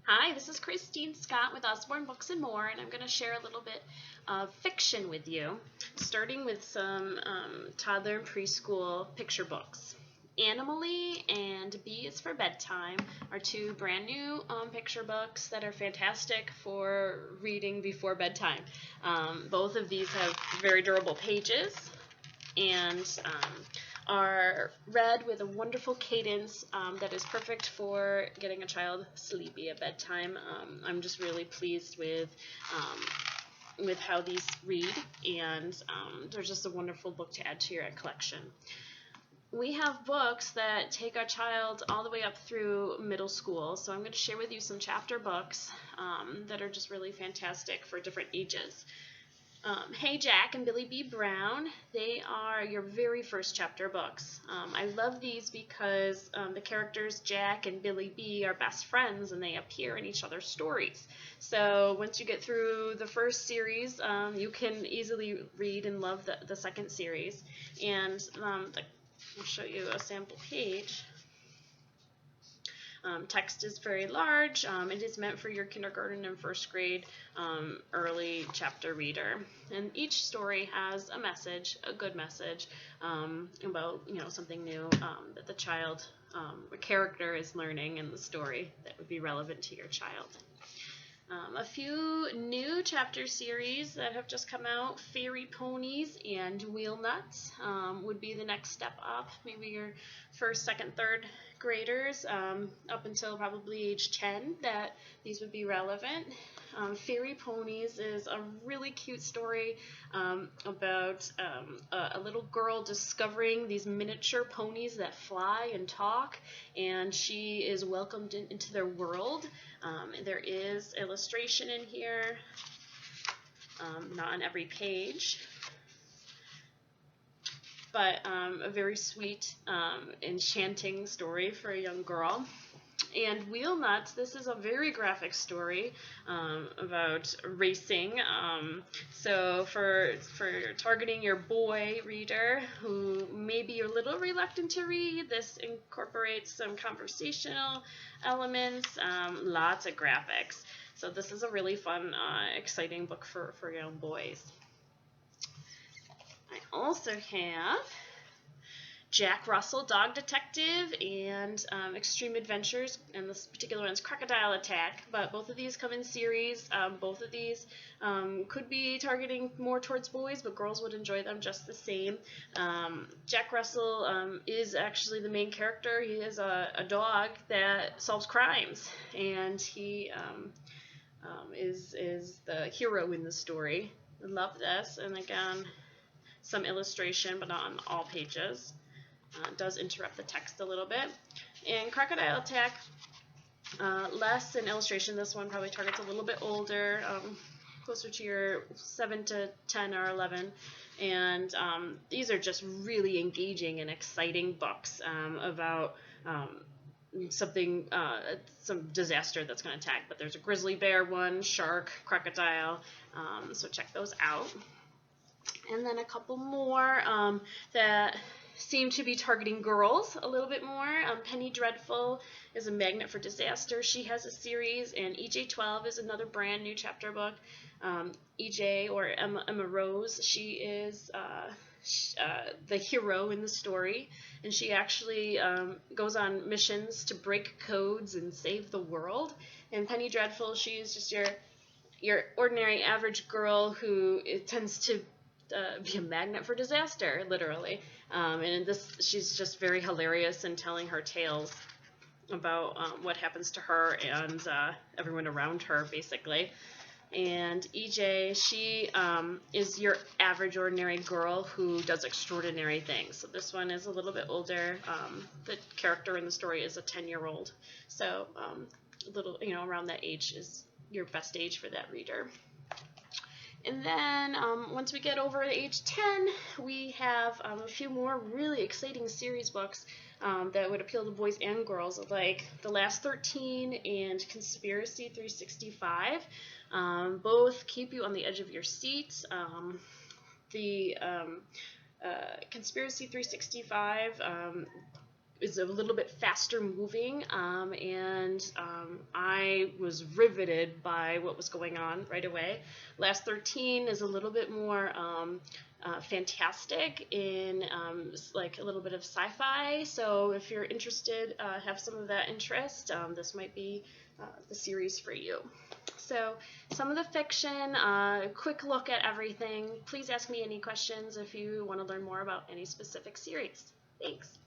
Hi, this is Christine Scott with Usborne Books More, and I'm going to share a little bit of fiction with you, starting with some toddler and preschool picture books. Animally and B is for Bedtime are two brand new picture books that are fantastic for reading before bedtime. Both of these have very durable pages and are read with a wonderful cadence that is perfect for getting a child sleepy at bedtime. I'm just really pleased with how these read, and they're just a wonderful book to add to your collection. We have books that take our child all the way up through middle school, so I'm going to share with you some chapter books that are just really fantastic for different ages. Hey Jack and Billy B. Brown, they are your very first chapter books. I love these because the characters Jack and Billy B are best friends and they appear in each other's stories. So once you get through the first series, you can easily read and love the second series. And I'll show you a sample page. Text is very large. It is meant for your kindergarten and first grade early chapter reader. And each story has a message, a good message about something new that the child, a character is learning in the story that would be relevant to your child. A few new chapter series that have just come out, Fairy Ponies and Wheel Nuts would be the next step up. Maybe your first, second, third graders up until probably age 10 that these would be relevant. Fairy Ponies is a really cute story about a little girl discovering these miniature ponies that fly and talk, and she is welcomed into their world. There is illustration in here, not on every page, but a very sweet, enchanting story for a young girl. And Wheel Nuts, this is a very graphic story about racing. So for targeting your boy reader who may be a little reluctant to read, this incorporates some conversational elements, lots of graphics. So this is a really fun, exciting book for young boys. I also have Jack Russell, Dog Detective, and Extreme Adventures, and this particular one's Crocodile Attack, but both of these come in series. Both of these could be targeting more towards boys, but girls would enjoy them just the same. Jack Russell is actually the main character. He is a dog that solves crimes, and he is the hero in the story. I love this, and again, some illustration, but not on all pages. Does interrupt the text a little bit. And Crocodile Attack, less in illustration. This one probably targets a little bit older, closer to your 7 to 10 or 11. And these are just really engaging and exciting books about something, some disaster that's going to attack. But there's a grizzly bear one, shark, crocodile, so check those out. And then a couple more that seem to be targeting girls a little bit more. Penny Dreadful is a magnet for disaster. She has a series, and EJ12 is another brand new chapter book. EJ, or Emma Rose, she is the hero in the story, and she actually goes on missions to break codes and save the world. And Penny Dreadful, she is just your ordinary average girl who tends to be a magnet for disaster, literally. And she's just very hilarious in telling her tales about what happens to her and everyone around her, basically. And EJ, she is your average, ordinary girl who does extraordinary things. So this one is a little bit older. The character in the story is a 10-year-old. So a little, around that age is your best age for that reader. And then once we get over age 10, we have a few more really exciting series books that would appeal to boys and girls, like The Last 13 and Conspiracy 365. Both keep you on the edge of your seat. The Conspiracy 365 is a little bit faster moving, and I was riveted by what was going on right away. Last 13 is a little bit more fantastic in like a little bit of sci-fi, so if you're interested, have some of that interest, this might be the series for you. So some of the fiction, quick look at everything. Please ask me any questions if you want to learn more about any specific series. Thanks.